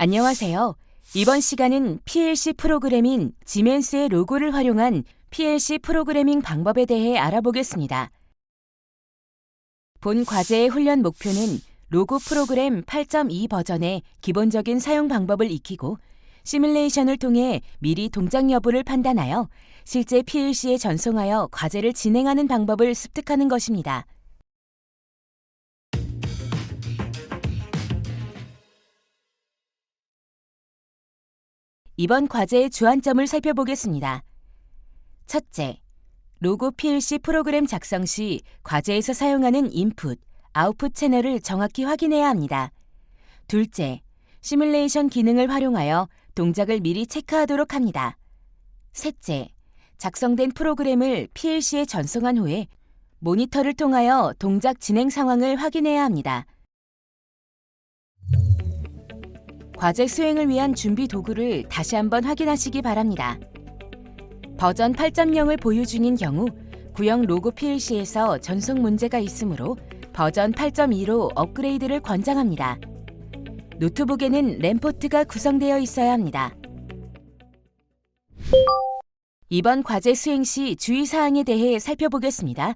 안녕하세요. 이번 시간은 PLC 프로그래밍 지멘스의 로고를 활용한 PLC 프로그래밍 방법에 대해 알아보겠습니다. 본 과제의 훈련 목표는 로고 프로그램 8.2 버전의 기본적인 사용 방법을 익히고 시뮬레이션을 통해 미리 동작 여부를 판단하여 실제 PLC에 전송하여 과제를 진행하는 방법을 습득하는 것입니다. 이번 과제의 주안점을 살펴보겠습니다. 첫째, 로고 PLC 프로그램 작성 시 과제에서 사용하는 인풋, 아웃풋 채널을 정확히 확인해야 합니다. 둘째, 시뮬레이션 기능을 활용하여 동작을 미리 체크하도록 합니다. 셋째, 작성된 프로그램을 PLC에 전송한 후에 모니터를 통하여 동작 진행 상황을 확인해야 합니다. 과제 수행을 위한 준비 도구를 다시 한번 확인하시기 바랍니다. 버전 8.0을 보유 중인 경우 구형 로고 PLC에서 전송 문제가 있으므로 버전 8.2로 업그레이드를 권장합니다. 노트북에는 램 포트가 구성되어 있어야 합니다. 이번 과제 수행 시 주의사항에 대해 살펴보겠습니다.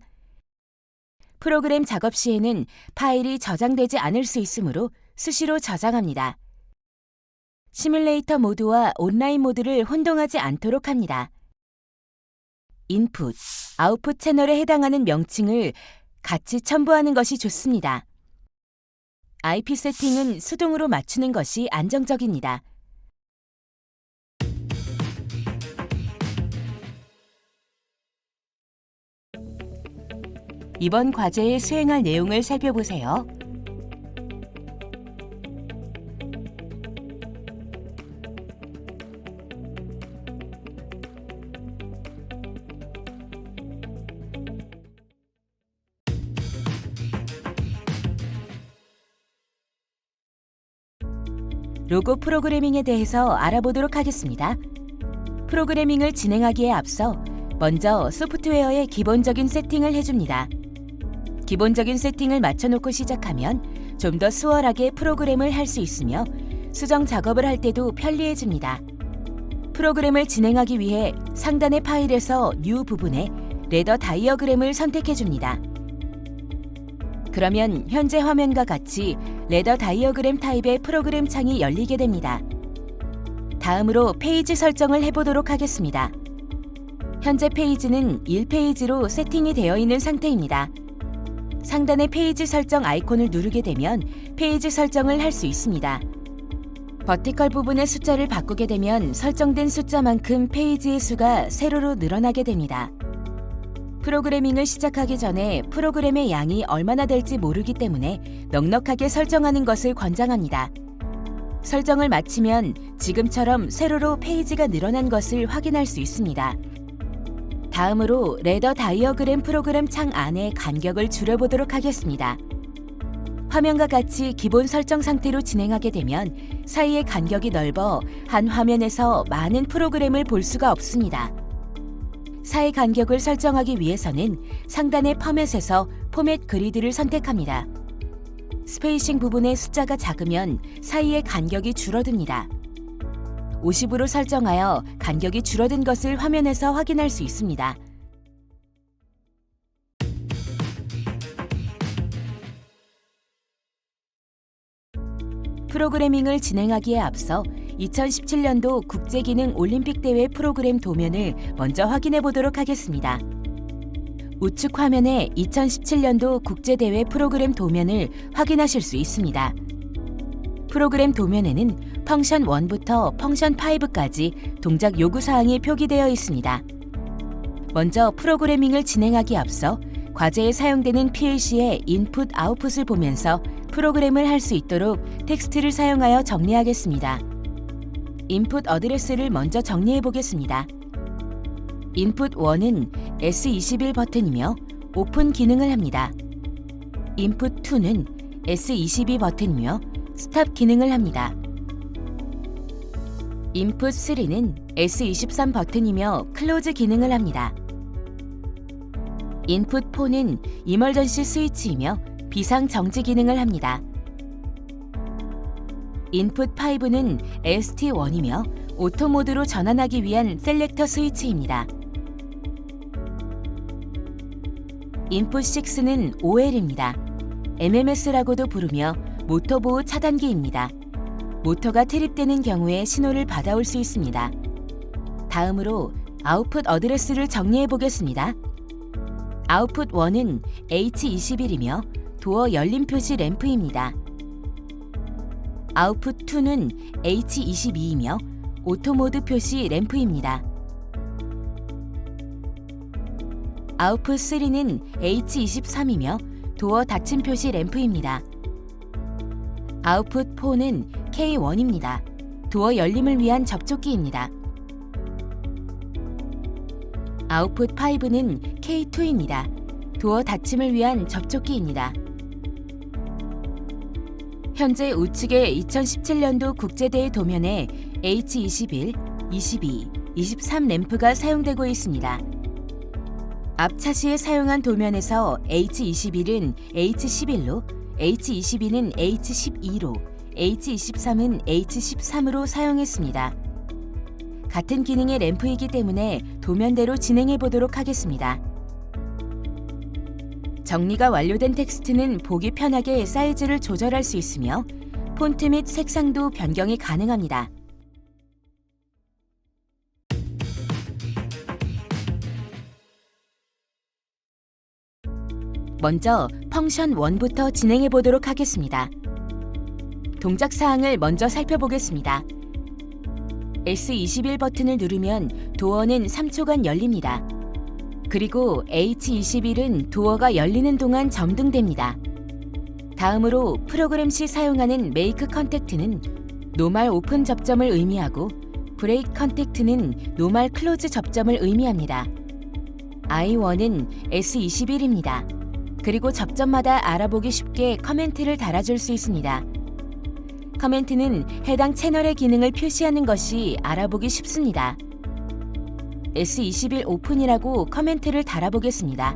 프로그램 작업 시에는 파일이 저장되지 않을 수 있으므로 수시로 저장합니다. 시뮬레이터 모드와 온라인 모드를 혼동하지 않도록 합니다. 인풋, 아웃풋 채널에 해당하는 명칭을 같이 첨부하는 것이 좋습니다. IP 세팅은 수동으로 맞추는 것이 안정적입니다. 이번 과제에 수행할 내용을 살펴보세요. 로고 프로그래밍에 대해서 알아보도록 하겠습니다. 프로그래밍을 진행하기에 앞서 먼저 소프트웨어의 기본적인 세팅을 해줍니다. 기본적인 세팅을 맞춰놓고 시작하면 좀 더 수월하게 프로그램을 할 수 있으며 수정 작업을 할 때도 편리해집니다. 프로그램을 진행하기 위해 상단의 파일에서 New 부분에 레더 다이어그램을 선택해줍니다. 그러면 현재 화면과 같이 레더 다이어그램 타입의 프로그램 창이 열리게 됩니다. 다음으로 페이지 설정을 해보도록 하겠습니다. 현재 페이지는 1페이지로 세팅이 되어 있는 상태입니다. 상단의 페이지 설정 아이콘을 누르게 되면 페이지 설정을 할 수 있습니다. 버티컬 부분의 숫자를 바꾸게 되면 설정된 숫자만큼 페이지의 수가 세로로 늘어나게 됩니다. 프로그래밍을 시작하기 전에 프로그램의 양이 얼마나 될지 모르기 때문에 넉넉하게 설정하는 것을 권장합니다. 설정을 마치면 지금처럼 세로로 페이지가 늘어난 것을 확인할 수 있습니다. 다음으로 레더 다이어그램 프로그램 창 안의 간격을 줄여보도록 하겠습니다. 화면과 같이 기본 설정 상태로 진행하게 되면 사이의 간격이 넓어 한 화면에서 많은 프로그램을 볼 수가 없습니다. 사이 간격을 설정하기 위해서는 상단의 포맷에서 포맷 그리드를 선택합니다. 스페이싱 부분의 숫자가 작으면 사이의 간격이 줄어듭니다. 50으로 설정하여 간격이 줄어든 것을 화면에서 확인할 수 있습니다. 프로그래밍을 진행하기에 앞서 2017년도 국제기능 올림픽대회 프로그램 도면을 먼저 확인해 보도록 하겠습니다. 우측 화면에 2017년도 국제대회 프로그램 도면을 확인하실 수 있습니다. 프로그램 도면에는 펑션 1부터 펑션 5까지 동작 요구사항이 표기되어 있습니다. 먼저 프로그래밍을 진행하기에 앞서 과제에 사용되는 PLC의 인풋, 아웃풋을 보면서 프로그램을 할 수 있도록 텍스트를 사용하여 정리하겠습니다. 인풋 어드레스를 먼저 정리해 보겠습니다. 인풋 1은 S21 버튼이며 오픈 기능을 합니다. 인풋 2는 S22 버튼이며 스탑 기능을 합니다. 인풋 3는 S23 버튼이며 클로즈 기능을 합니다. 인풋 4는 이멀전시 스위치이며 비상 정지 기능을 합니다. 인풋 5는 ST1이며 오토 모드로 전환하기 위한 셀렉터 스위치입니다. 인풋 6는 OL입니다. MMS라고도 부르며 모터 보호 차단기입니다. 모터가 트립되는 경우에 신호를 받아올 수 있습니다. 다음으로 아웃풋 어드레스를 정리해 보겠습니다. 아웃풋 1은 H21이며 도어 열림 표시 램프입니다. 아웃풋 2는 H22이며 오토 모드 표시 램프입니다. 아웃풋 3는 H23이며 도어 닫힘 표시 램프입니다. 아웃풋 4는 K1입니다. 도어 열림을 위한 접촉기입니다. 아웃풋 5는 K2입니다. 도어 닫힘을 위한 접촉기입니다. 현재 우측의 2017년도 국제대회 도면에 H21, 22, 23 램프가 사용되고 있습니다. 앞 차시에 사용한 도면에서 H21은 H11로, H22는 H12로, H23은 H13으로 사용했습니다. 같은 기능의 램프이기 때문에 도면대로 진행해 보도록 하겠습니다. 정리가 완료된 텍스트는 보기 편하게 사이즈를 조절할 수 있으며 폰트 및 색상도 변경이 가능합니다. 먼저 펑션 1부터 진행해 보도록 하겠습니다. 동작 사항을 먼저 살펴보겠습니다. S21 버튼을 누르면 도어는 3초간 열립니다. 그리고 H21은 도어가 열리는 동안 점등됩니다. 다음으로 프로그램 시 사용하는 메이크 컨택트는 노멀 오픈 접점을 의미하고 브레이크 컨택트는 노멀 클로즈 접점을 의미합니다. I1은 S21입니다. 그리고 접점마다 알아보기 쉽게 커멘트를 달아줄 수 있습니다. 커멘트는 해당 채널의 기능을 표시하는 것이 알아보기 쉽습니다. S21 오픈이라고 커멘트를 달아보겠습니다.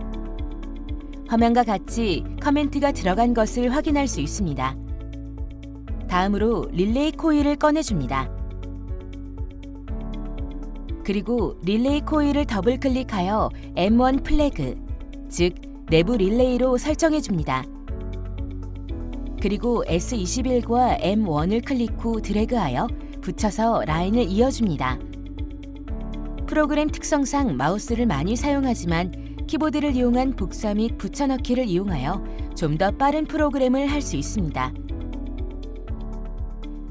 화면과 같이 커멘트가 들어간 것을 확인할 수 있습니다. 다음으로 릴레이 코일을 꺼내줍니다. 그리고 릴레이 코일을 더블 클릭하여 M1 플래그, 즉 내부 릴레이로 설정해 줍니다. 그리고 S21과 M1을 클릭 후 드래그하여 붙여서 라인을 이어줍니다. 프로그램 특성상 마우스를 많이 사용하지만 키보드를 이용한 복사 및 붙여넣기를 이용하여 좀 더 빠른 프로그램을 할 수 있습니다.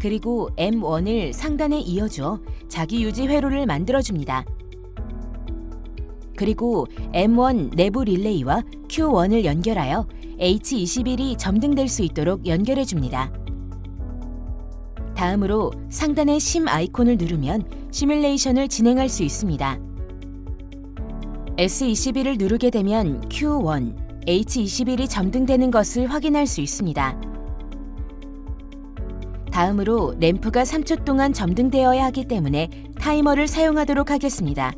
그리고 M1을 상단에 이어주어 자기 유지 회로를 만들어줍니다. 그리고 M1 내부 릴레이와 Q1을 연결하여 H21이 점등될 수 있도록 연결해줍니다. 다음으로 상단의 심 아이콘을 누르면 시뮬레이션을 진행할 수 있습니다. S21을 누르게 되면 Q1, H21이 점등되는 것을 확인할 수 있습니다. 다음으로 램프가 3초 동안 점등되어야 하기 때문에 타이머를 사용하도록 하겠습니다.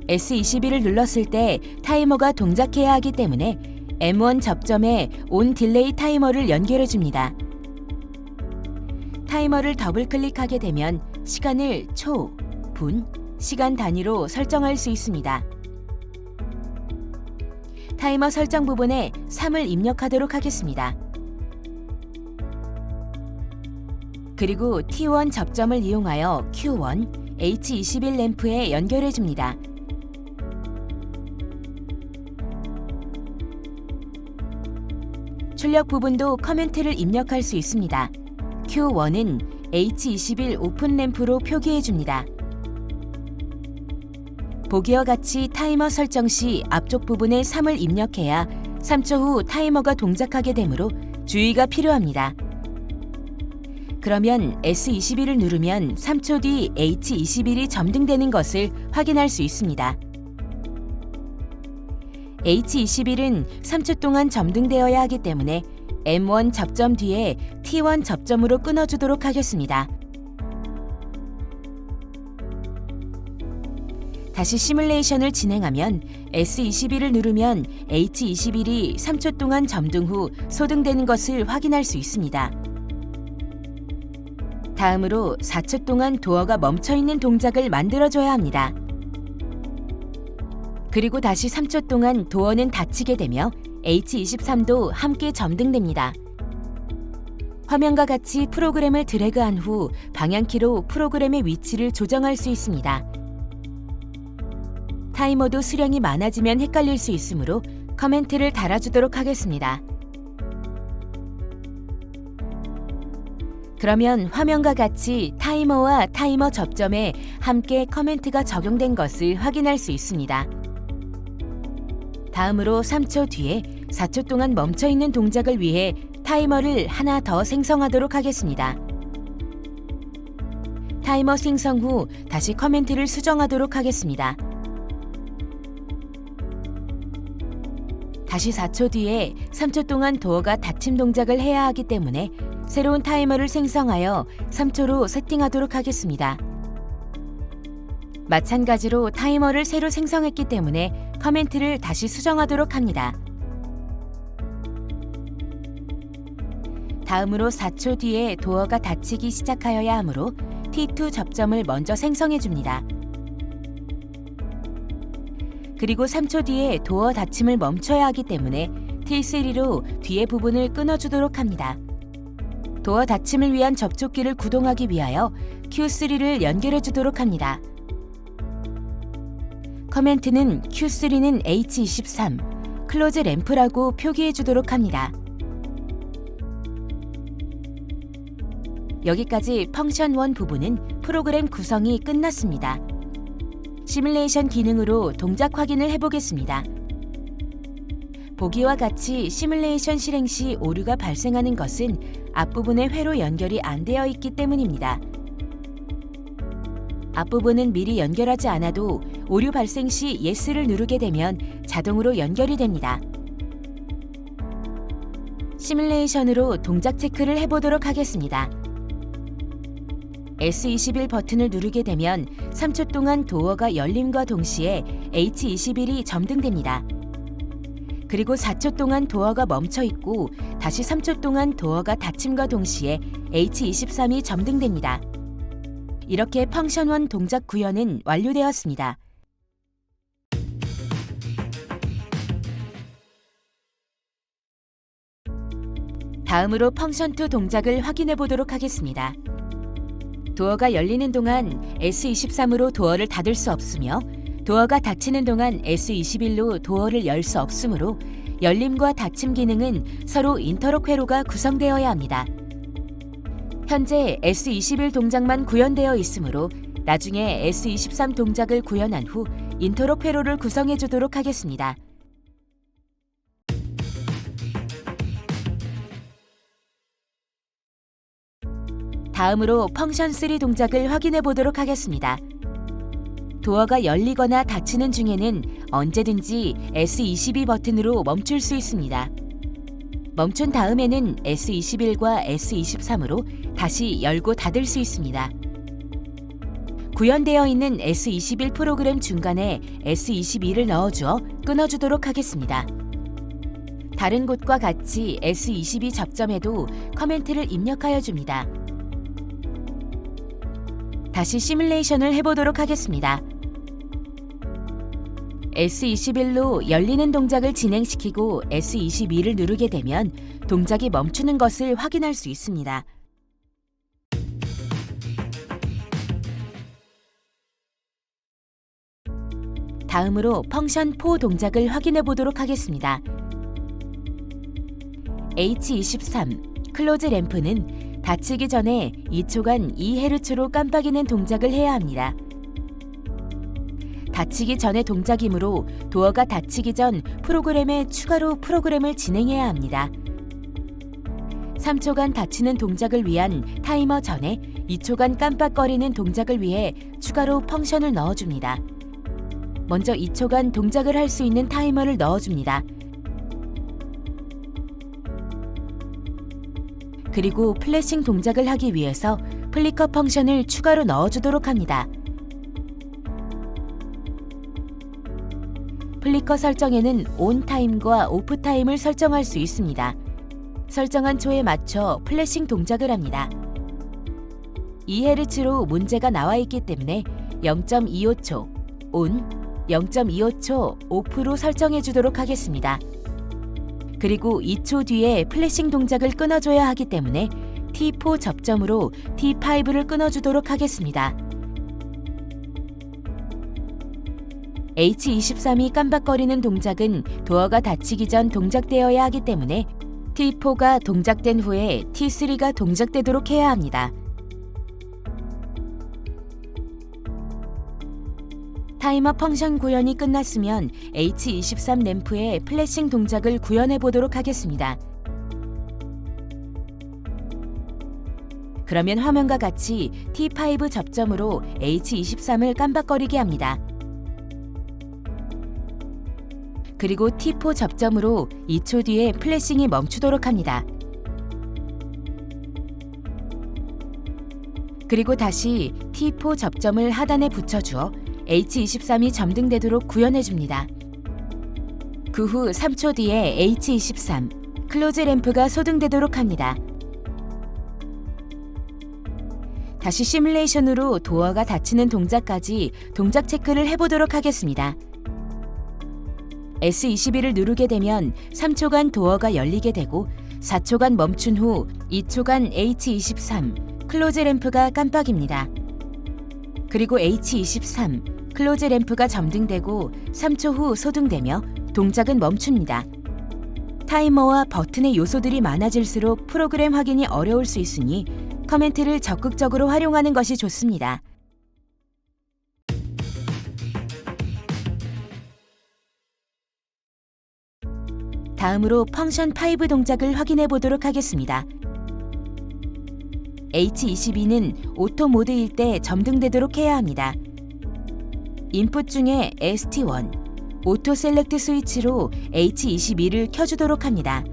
S21을 눌렀을 때 타이머가 동작해야 하기 때문에 M1 접점에 온 딜레이 타이머를 연결해 줍니다. 타이머를 더블 클릭하게 되면 시간을 초, 분, 시간 단위로 설정할 수 있습니다. 타이머 설정 부분에 3을 입력하도록 하겠습니다. 그리고 T1 접점을 이용하여 Q1, H21 램프에 연결해 줍니다. 출력 부분도 커멘트를 입력할 수 있습니다. Q1은 H21 오픈 램프로 표기해 줍니다. 보기와 같이 타이머 설정 시 앞쪽 부분에 3을 입력해야 3초 후 타이머가 동작하게 되므로 주의가 필요합니다. 그러면 S21을 누르면 3초 뒤 H21이 점등되는 것을 확인할 수 있습니다. H21은 3초 동안 점등되어야 하기 때문에 M1 접점 뒤에 T1 접점으로 끊어주도록 하겠습니다. 다시 시뮬레이션을 진행하면 S21을 누르면 H21이 3초 동안 점등 후 소등되는 것을 확인할 수 있습니다. 다음으로 4초 동안 도어가 멈춰있는 동작을 만들어줘야 합니다. 그리고 다시 3초 동안 도어는 닫히게 되며 H23도 함께 점등됩니다. 화면과 같이 프로그램을 드래그한 후 방향키로 프로그램의 위치를 조정할 수 있습니다. 타이머도 수량이 많아지면 헷갈릴 수 있으므로 커멘트를 달아주도록 하겠습니다. 그러면 화면과 같이 타이머와 타이머 접점에 함께 커멘트가 적용된 것을 확인할 수 있습니다. 다음으로 3초 뒤에 4초 동안 멈춰있는 동작을 위해 타이머를 하나 더 생성하도록 하겠습니다. 타이머 생성 후 다시 커멘트를 수정하도록 하겠습니다. 다시 4초 뒤에 3초 동안 도어가 닫힘 동작을 해야 하기 때문에 새로운 타이머를 생성하여 3초로 세팅하도록 하겠습니다. 마찬가지로 타이머를 새로 생성했기 때문에 커멘트를 다시 수정하도록 합니다. 다음으로 4초 뒤에 도어가 닫히기 시작하여야 하므로 T2 접점을 먼저 생성해 줍니다. 그리고 3초 뒤에 도어 닫힘을 멈춰야 하기 때문에 T3로 뒤의 부분을 끊어주도록 합니다. 도어 닫힘을 위한 접촉기를 구동하기 위하여 Q3를 연결해 주도록 합니다. 커멘트는 Q3는 H23, 클로즈 램프라고 표기해 주도록 합니다. 여기까지 펑션 1 부분은 프로그램 구성이 끝났습니다. 시뮬레이션 기능으로 동작 확인을 해보겠습니다. 보기와 같이 시뮬레이션 실행 시 오류가 발생하는 것은 앞부분의 회로 연결이 안 되어 있기 때문입니다. 앞부분은 미리 연결하지 않아도 오류 발생 시 Yes를 누르게 되면 자동으로 연결이 됩니다. 시뮬레이션으로 동작 체크를 해보도록 하겠습니다. S21 버튼을 누르게 되면 3초 동안 도어가 열림과 동시에 H21이 점등됩니다. 그리고 4초 동안 도어가 멈춰 있고 다시 3초 동안 도어가 닫힘과 동시에 H23이 점등됩니다. 이렇게 펑션 1 동작 구현은 완료되었습니다. 다음으로 펑션 2 동작을 확인해 보도록 하겠습니다. 도어가 열리는 동안 S23으로 도어를 닫을 수 없으며 도어가 닫히는 동안 S21로 도어를 열 수 없으므로 열림과 닫힘 기능은 서로 인터록 회로가 구성되어야 합니다. 현재 S21 동작만 구현되어 있으므로 나중에 S23 동작을 구현한 후 인터록 회로를 구성해 주도록 하겠습니다. 다음으로 펑션 3 동작을 확인해 보도록 하겠습니다. 도어가 열리거나 닫히는 중에는 언제든지 S22 버튼으로 멈출 수 있습니다. 멈춘 다음에는 S21과 S23으로 다시 열고 닫을 수 있습니다. 구현되어 있는 S21 프로그램 중간에 S22를 넣어주어 끊어주도록 하겠습니다. 다른 곳과 같이 S22 접점에도 커멘트를 입력하여 줍니다. 다시 시뮬레이션을 해보도록 하겠습니다. S21로 열리는 동작을 진행시키고 S22를 누르게 되면 동작이 멈추는 것을 확인할 수 있습니다. 다음으로 펑션 4 동작을 확인해 보도록 하겠습니다. H23 클로즈 램프는 닫히기 전에 2초간 2Hz로 깜빡이는 동작을 해야 합니다. 닫히기 전의 동작이므로 도어가 닫히기 전 프로그램에 추가로 프로그램을 진행해야 합니다. 3초간 닫히는 동작을 위한 타이머 전에 2초간 깜빡거리는 동작을 위해 추가로 펑션을 넣어줍니다. 먼저 2초간 동작을 할 수 있는 타이머를 넣어줍니다. 그리고 플래싱 동작을 하기 위해서 플리커 펑션을 추가로 넣어주도록 합니다. 플리커 설정에는 온 타임과 오프 타임을 설정할 수 있습니다. 설정한 초에 맞춰 플래싱 동작을 합니다. 2Hz로 문제가 나와 있기 때문에 0.25초 ON, 0.25초 OFF로 설정해 주도록 하겠습니다. 그리고 2초 뒤에 플래싱 동작을 끊어줘야 하기 때문에 T4 접점으로 T5를 끊어주도록 하겠습니다. H23이 깜박거리는 동작은 도어가 닫히기 전 동작되어야 하기 때문에 T4가 동작된 후에 T3가 동작되도록 해야 합니다. 타이머 펑션 구현이 끝났으면 H23 램프의 플래싱 동작을 구현해 보도록 하겠습니다. 그러면 화면과 같이 T5 접점으로 H23을 깜박거리게 합니다. 그리고 T4 접점으로 2초 뒤에 플래싱이 멈추도록 합니다. 그리고 다시 T4 접점을 하단에 붙여주어 H23이 점등되도록 구현해줍니다. 그 후 3초 뒤에 H23 클로즈 램프가 소등되도록 합니다. 다시 시뮬레이션으로 도어가 닫히는 동작까지 동작 체크를 해보도록 하겠습니다. S21을 누르게 되면 3초간 도어가 열리게 되고 4초간 멈춘 후 2초간 H23 클로즈 램프가 깜빡입니다. 그리고 H23 클로즈 램프가 점등되고 3초 후 소등되며 동작은 멈춥니다. 타이머와 버튼의 요소들이 많아질수록 프로그램 확인이 어려울 수 있으니 커멘트를 적극적으로 활용하는 것이 좋습니다. 다음으로 펑션 5 동작을 확인해 보도록 하겠습니다. H22는 오토 모드일 때 점등되도록 해야 합니다. 인풋 중에 ST1 오토 셀렉트 스위치로 H22를 켜주도록 합니다.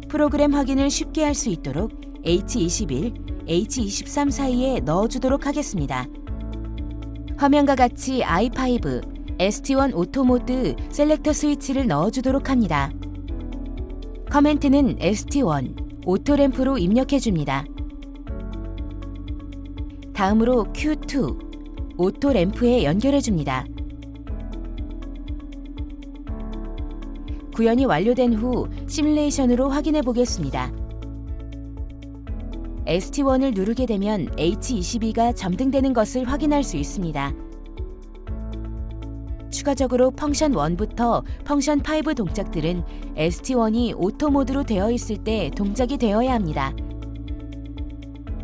프로그램 확인을 쉽게 할 수 있도록 H21, H23 사이에 넣어주도록 하겠습니다. 화면과 같이 i5, ST1 오토 모드 셀렉터 스위치를 넣어주도록 합니다. 커멘트는 ST1 오토 램프로 입력해줍니다. 다음으로 Q2 오토 램프에 연결해줍니다. 구현이 완료된 후 시뮬레이션으로 확인해 보겠습니다. ST1을 누르게 되면 H22가 점등되는 것을 확인할 수 있습니다. 추가적으로 펑션 1부터 펑션 5 동작들은 ST1이 오토 모드로 되어 있을 때 동작이 되어야 합니다.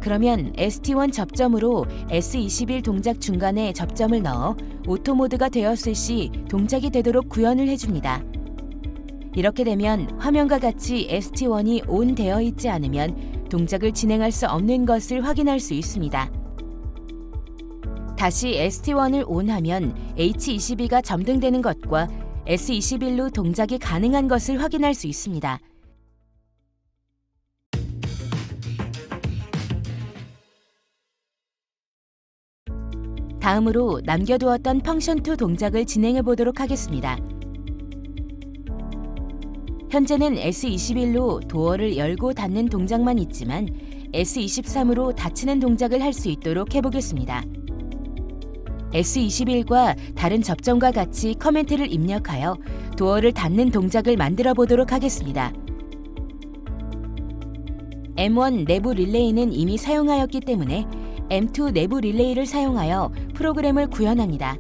그러면 ST1 접점으로 S21 동작 중간에 접점을 넣어 오토 모드가 되었을 시 동작이 되도록 구현을 해줍니다. 이렇게 되면 화면과 같이 ST1이 ON 되어 있지 않으면 동작을 진행할 수 없는 것을 확인할 수 있습니다. 다시 ST1을 ON하면 H22가 점등되는 것과 S21로 동작이 가능한 것을 확인할 수 있습니다. 다음으로 남겨두었던 펑션 2 동작을 진행해 보도록 하겠습니다. 현재는 S21로 도어를 열고 닫는 동작만 있지만 S23으로 닫히는 동작을 할 수 있도록 해보겠습니다. S21과 다른 접점과 같이 커멘트를 입력하여 도어를 닫는 동작을 만들어 보도록 하겠습니다. M1 내부 릴레이는 이미 사용하였기 때문에 M2 내부 릴레이를 사용하여 프로그램을 구현합니다.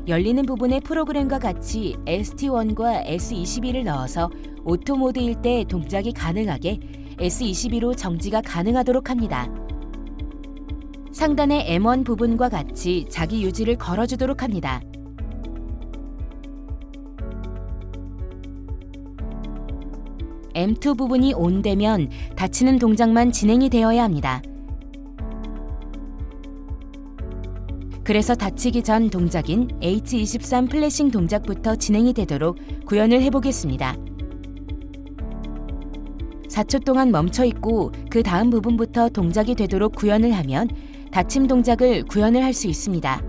열리는 부분의 프로그램과 같이 ST1과 S22를 넣어서 오토 모드일 때 동작이 가능하게 S22로 정지가 가능하도록 합니다. 상단의 M1 부분과 같이 자기 유지를 걸어주도록 합니다. M2 부분이 ON되면 닫히는 동작만 진행이 되어야 합니다. 그래서 닫히기 전 동작인 H23 플래싱 동작부터 진행이 되도록 구현을 해보겠습니다. 4초 동안 멈춰 있고 그 다음 부분부터 동작이 되도록 구현을 하면 닫힘 동작을 구현을 할 수 있습니다.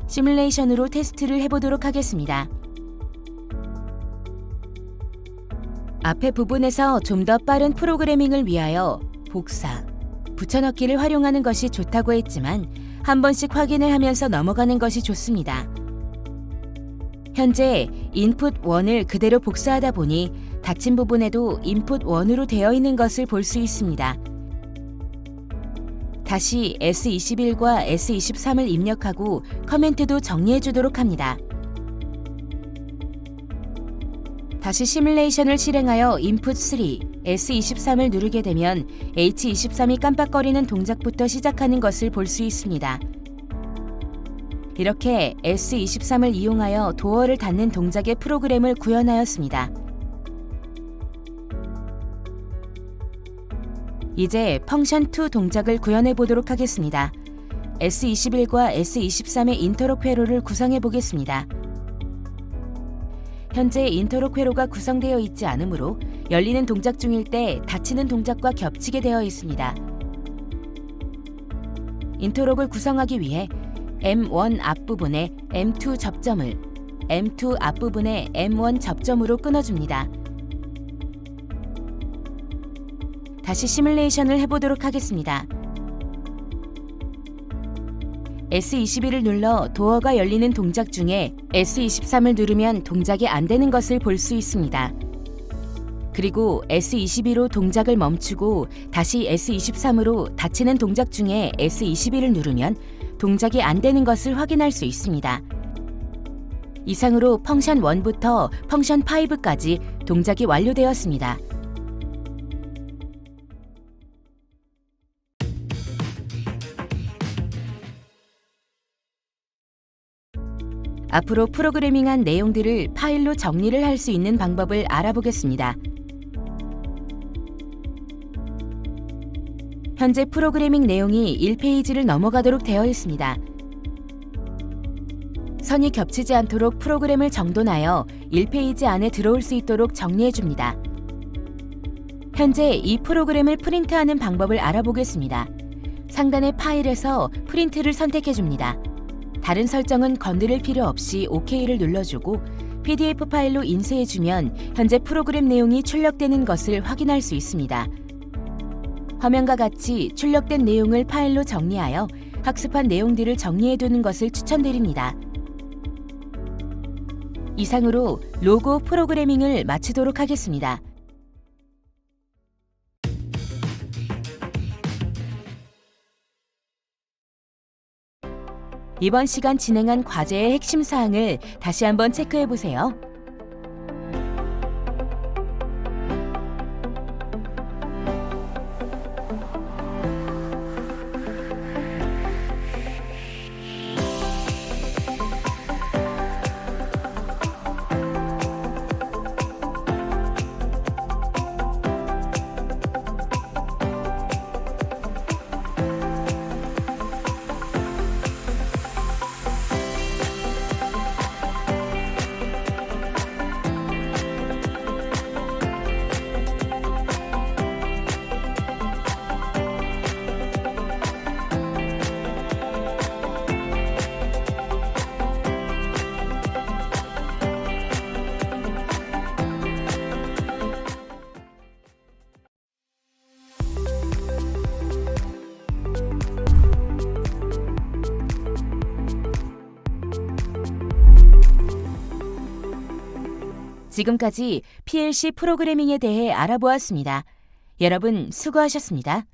시뮬레이션으로 테스트를 해보도록 하겠습니다. 앞에 부분에서 좀 더 빠른 프로그래밍을 위하여 복사, 붙여넣기를 활용하는 것이 좋다고 했지만 한 번씩 확인을 하면서 넘어가는 것이 좋습니다. 현재 인풋 1을 그대로 복사하다 보니 닫힌 부분에도 인풋 1으로 되어 있는 것을 볼 수 있습니다. 다시 S21과 S23을 입력하고 커멘트도 정리해 주도록 합니다. 다시 시뮬레이션을 실행하여 인풋 3, S23을 누르게 되면 H23이 깜빡거리는 동작부터 시작하는 것을 볼 수 있습니다. 이렇게 S23을 이용하여 도어를 닫는 동작의 프로그램을 구현하였습니다. 이제 펑션2 동작을 구현해 보도록 하겠습니다. S21과 S23의 인터록 회로를 구성해 보겠습니다. 현재 인터록 회로가 구성되어 있지 않으므로 열리는 동작 중일 때 닫히는 동작과 겹치게 되어 있습니다. 인터록을 구성하기 위해 M1 앞부분에 M2 접점을 M2 앞부분에 M1 접점으로 끊어줍니다. 다시 시뮬레이션을 해보도록 하겠습니다. S21을 눌러 도어가 열리는 동작 중에 S23을 누르면 동작이 안 되는 것을 볼 수 있습니다. 그리고 S22로 동작을 멈추고 다시 S23으로 닫히는 동작 중에 S21을 누르면 동작이 안 되는 것을 확인할 수 있습니다. 이상으로 펑션 1부터 펑션 5까지 동작이 완료되었습니다. 앞으로 프로그래밍한 내용들을 파일로 정리를 할 수 있는 방법을 알아보겠습니다. 현재 프로그래밍 내용이 1페이지를 넘어가도록 되어 있습니다. 선이 겹치지 않도록 프로그램을 정돈하여 1페이지 안에 들어올 수 있도록 정리해 줍니다. 현재 이 프로그램을 프린트하는 방법을 알아보겠습니다. 상단의 파일에서 프린트를 선택해 줍니다. 다른 설정은 건드릴 필요 없이 OK를 눌러주고 PDF 파일로 인쇄해주면 현재 프로그램 내용이 출력되는 것을 확인할 수 있습니다. 화면과 같이 출력된 내용을 파일로 정리하여 학습한 내용들을 정리해두는 것을 추천드립니다. 이상으로 로고 프로그래밍을 마치도록 하겠습니다. 이번 시간 진행한 과제의 핵심 사항을 다시 한번 체크해 보세요. 지금까지 PLC 프로그래밍에 대해 알아보았습니다. 여러분 수고하셨습니다.